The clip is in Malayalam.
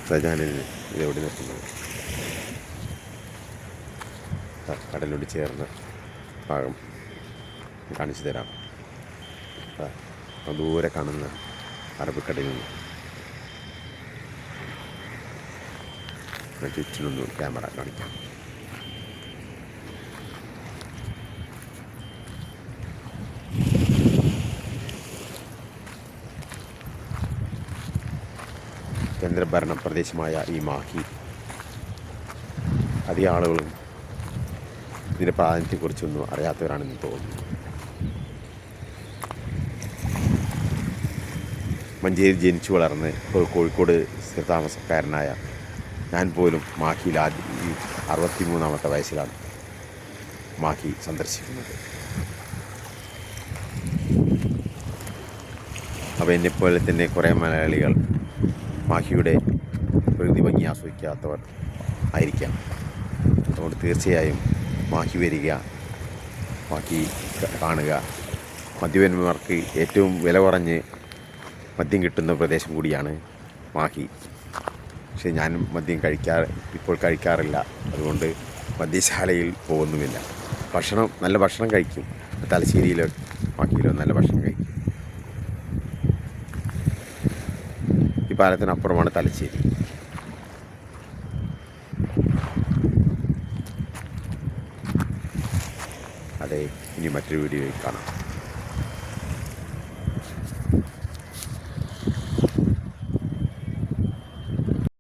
ഷാജഹാനിന് ഇതെവിടെ നിൽക്കുന്നത് കടലോട് ചേർന്ന ഭാഗം കാണിച്ചു തരാം. ദൂരെ കാണുന്ന അറബിക്കടലിൽ നിന്ന് ചുറ്റിനൊന്ന് ക്യാമറ കാണിക്കാം. കേന്ദ്രഭരണ പ്രദേശമായ ഈ മാഹി അധികം ആളുകളും ഇതിൻ്റെ പ്രാധാന്യത്തെക്കുറിച്ചൊന്നും അറിയാത്തവരാണെന്ന് തോന്നുന്നു. മഞ്ചേരി ജനിച്ചു വളർന്ന് ഇപ്പോൾ കോഴിക്കോട് സ്ഥിരതാമസക്കാരനായ ഞാൻ പോലും മാഹിയിൽ 63ാമത്തെ വയസ്സിലാണ് മാഹി സന്ദർശിക്കുന്നത്. അപ്പോൾ എന്നെപ്പോലെ തന്നെ കുറേ മലയാളികൾ മാഹിയുടെ പ്രകൃതി ഭംഗി ആസ്വദിക്കാത്തവർ ആയിരിക്കാം. അതുകൊണ്ട് തീർച്ചയായും മാഹി വരിക, മാഹി കാണുക. മദ്യപന്മാർക്ക് ഏറ്റവും വില കുറഞ്ഞ് മദ്യം കിട്ടുന്ന പ്രദേശം കൂടിയാണ് മാഹി. പക്ഷേ ഞാൻ മദ്യം ഇപ്പോൾ കഴിക്കാറില്ല. അതുകൊണ്ട് മദ്യശാലയിൽ പോകുന്നുമില്ല. നല്ല ഭക്ഷണം കഴിക്കും. തലശ്ശേരിയിലോ മാഹിയിലോ നല്ല ഭക്ഷണം കഴിക്കും. ഈ പാലത്തിനപ്പുറമാണ് തലശ്ശേരി. അതെ, ഇനി മറ്റൊരു വീഡിയോയിൽ കാണാം.